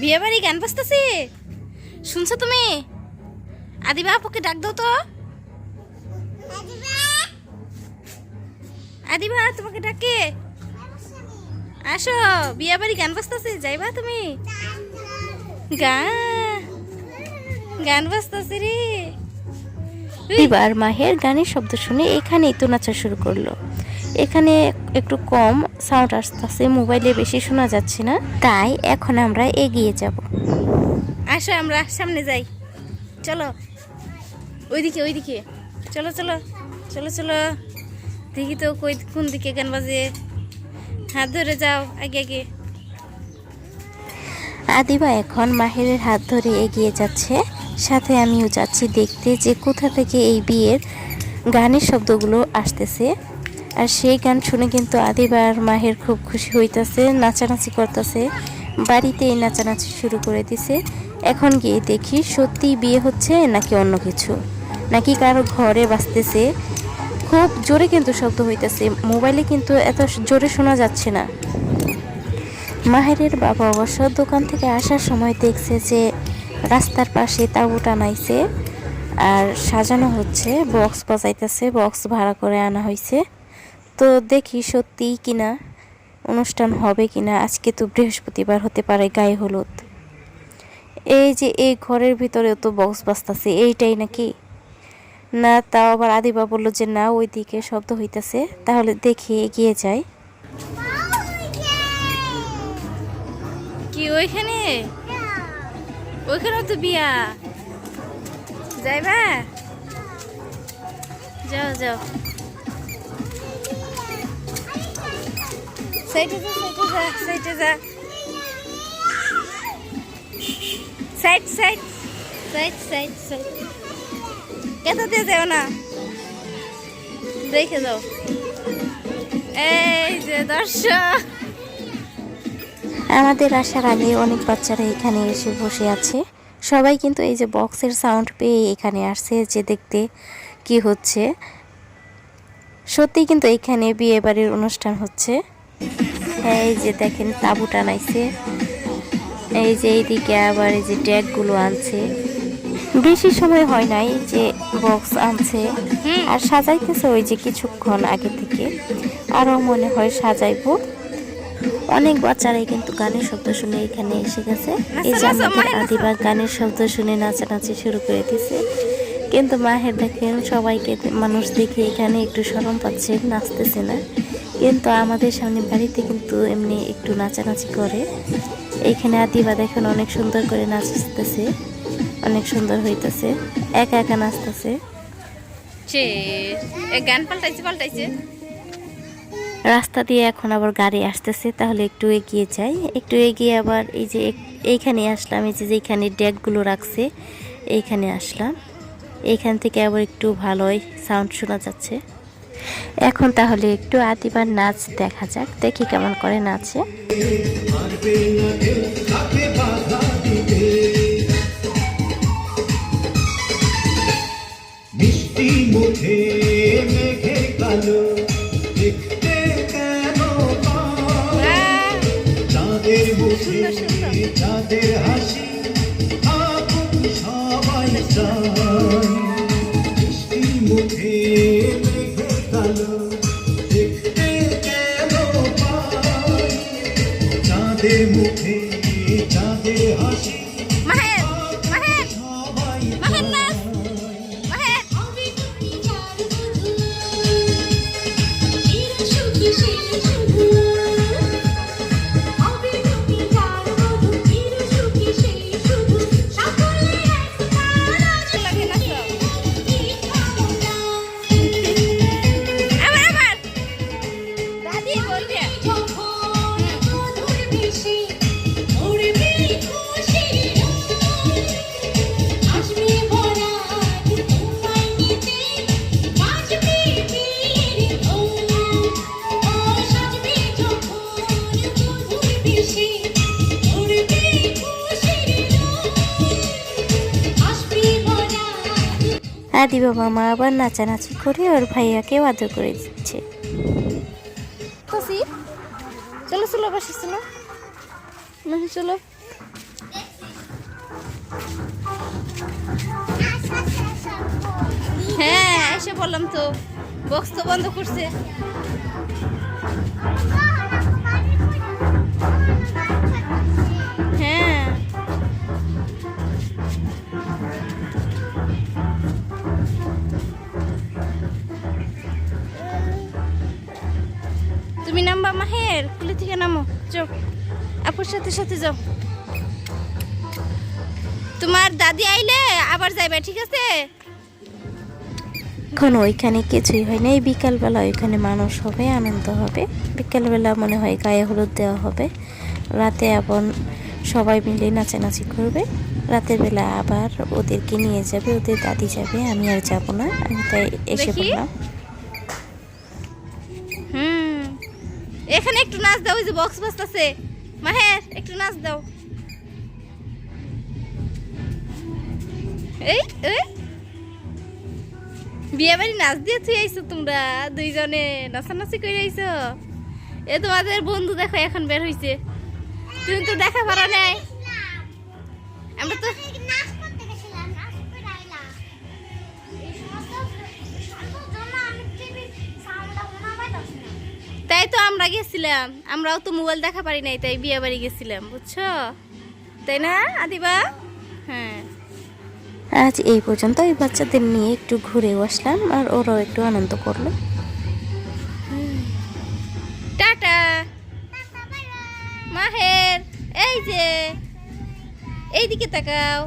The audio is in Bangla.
বিয়ে বাড়ি গান বাজতেছে, শুনছো তুমি? আদিবা আপুকে ডাক দাও তো। আদিবা তোমাকে ডাকে, আসো বিয়ে বাড়ি গান বাজতেছে, যাইবা তুমি? গান বাজতেছে রে। এবার মাহের গানের শব্দ শুনে এখানেই তো নাচা শুরু করলো। এখানে একটু কম সাউন্ড আসতেছে, মোবাইলে বেশি শোনা যাচ্ছে না, তাই এখন আমরা এগিয়ে যাব। আসো আমরা সামনে যাই, চলো ওইদিকে ওইদিকে, চলো চলো চলো চলো, দেখি তো কোন দিকে গান বাজে। হাত ধরে যাও আগে আগে। আদিবা এখন মাহেরের হাত ধরে এগিয়ে যাচ্ছে, সাথে আমিও যাচ্ছি দেখতে যে কোথা থেকে এই বিয়ের গানের শব্দগুলো আসতেছে। আর সেই গান শুনে কিন্তু আদিবা আর মাহের খুব খুশি হইতাছে, নাচানাচি করতেছে, বাড়িতেই নাচানাচি শুরু করে দিছে। এখন গিয়ে দেখি সত্যি বিয়ে হচ্ছে নাকি অন্য কিছু, নাকি কারো ঘরে বাজতেছে। খুব জোরে কিন্তু শব্দ হইতেছে, মোবাইলে কিন্তু এত জোরে শোনা যাচ্ছে না। মাহেরের বাবা অবশ্য দোকান থেকে আসার সময় দেখছে যে রাস্তার পাশে তাঁবু টানাইছে আর সাজানো হচ্ছে, বক্স বাজাইতেছে, বক্স ভাড়া করে আনা হয়েছে। তো দেখি সত্যিই কিনা অনুষ্ঠান হবে কিনা। আজকে তো বৃহস্পতিবার, হতে পারে গায়ে হলুদ। এই যে এই ঘরের ভিতরেও তো বক্স বাজতেছে, এইটাই নাকি না? তাও আবার আদিবা বললো যে না, ওই দিকে শব্দ হইতেছে, তাহলে দেখি এগিয়ে যাই। কি ওইখানে? ওইখানেও তো বিয়া, যাইবা? যাও যাও, সাইডে যা সাইডে যা, side side side side side, কেতাতে যাও না, দেখে যাও। এই যে দর্শক, আমাদের আসার আগে অনেক বাচ্চারা এখানে এসে বসে আছে। সবাই কিন্তু এই যে বক্সের সাউন্ড পেয়ে এখানে আসছে যে দেখতে কি হচ্ছে। সত্যি কিন্তু এখানে বিয়ে বাড়ির অনুষ্ঠান হচ্ছে। এই যে দেখেন তাঁবু টানাইছে, এই যে এইদিকে আবার এই যে ডেকগুলো আনছে। বেশি সময় হয় নাই যে বক্স আনছে আর সাজাইতেছে ওই যে কিছুক্ষণ আগে থেকে, আরও মনে হয় সাজাইবো। অনেক বাচ্চারাই কিন্তু গানের শব্দ শুনে এখানে এসে গেছে। এই যে আমাদের আদিবা গানের শব্দ শুনে নাচানাচি শুরু করে দিছে। কিন্তু মাহের দেখেন সবাইকে মানুষ দেখে এখানে একটু শরম পাচ্ছে, নাচতেছে না। কিন্তু আমাদের সামনে বাড়িতে কিন্তু এমনি একটু নাচানাচি করে। এইখানে আদিবা দেখেন অনেক সুন্দর করে নাচতেছে, অনেক সুন্দর হইতেছে, একা একা নাচতেছে। গান পাল্টাইছে পাল্টাইছে। রাস্তা দিয়ে এখন আবার গাড়ি আসতেছে, তাহলে একটু এগিয়ে যাই। একটু এগিয়ে আবার এই যে এইখানে আসলাম, এই যে যেখানে ডেকগুলো রাখছে এইখানে আসলাম। এইখান থেকে আবার একটু ভালোই সাউন্ড শোনা যাচ্ছে। এখন তাহলে একটু আদিবার নাচ দেখা যাক, দেখি কেমন করে নাচে। মিষ্টি মুখে মেঘে কালো, দেখতে কেন চাঁদের মুখে চাঁদের হাসি, আপন সবাই চায়। মিষ্টি মুখে মেঘে কালো, দেখতে কেন পায় চাঁদের মুখে চাঁদের হাসি, মাহের মাহের সবাই মাহের নাচ, মাহের লাগে নাচো। আবার আবার দাদি বলবে। আদিবা মামা আবার নাচানাচি করে ওর ভাইয়াকেও আদর করে দিচ্ছে। খুশি, চলো চলো বসে চলো, চলো। বললাম তো, বক্স তো বন্ধ করছে। হ্যাঁ তুমি নামবা মাহের, কুলি থেকে নামো, যাও আপুর সাথে সাথে যাও। তোমার দাদি আইলে আবার যাইবা, ঠিক আছে? এখন ওইখানে কিছুই হয় না। এই বিকালবেলা ওইখানে মানুষ হবে, আনন্দ হবে। বিকালবেলা মনে হয় গায়ে হলুদ দেওয়া হবে, রাতে আবার সবাই মিলে নাচানাচি করবে। রাতের বেলা আবার ওদেরকে নিয়ে যাবে, ওদের দাদি যাবে, আমি আর যাব না, আমি তাই এসে দেখি। পড়লাম। এখানে একটু নাচ দাও, ওই যে বক্স বাজতাছে। মাহের একটু নাচ দাও। এই এই বিয়ে বাড়ি নাচ দিয়ে তুই আইছো, তোমরা দুইজনে নাচানাচি করে আইছো। এ তোমাদের বন্ধু দেখো এখন বের হইছে, তুমি তো দেখা পারো নাই। আমরা তো তাই তো আমরা গেছিলাম, আমরাও তো মোবাইল দেখা পারি নাই, তাই বিয়ে বাড়ি গেছিলাম, বুঝছো? তাই না আদিবা? হ্যাঁ আজ এই পর্যন্ত। এই বাচ্চাদের নিয়ে একটু ঘুরেও আসলাম, আর ওরাও একটু আনন্দ করলো। টাটা মাহের, এই যে এইদিকে তাকাও।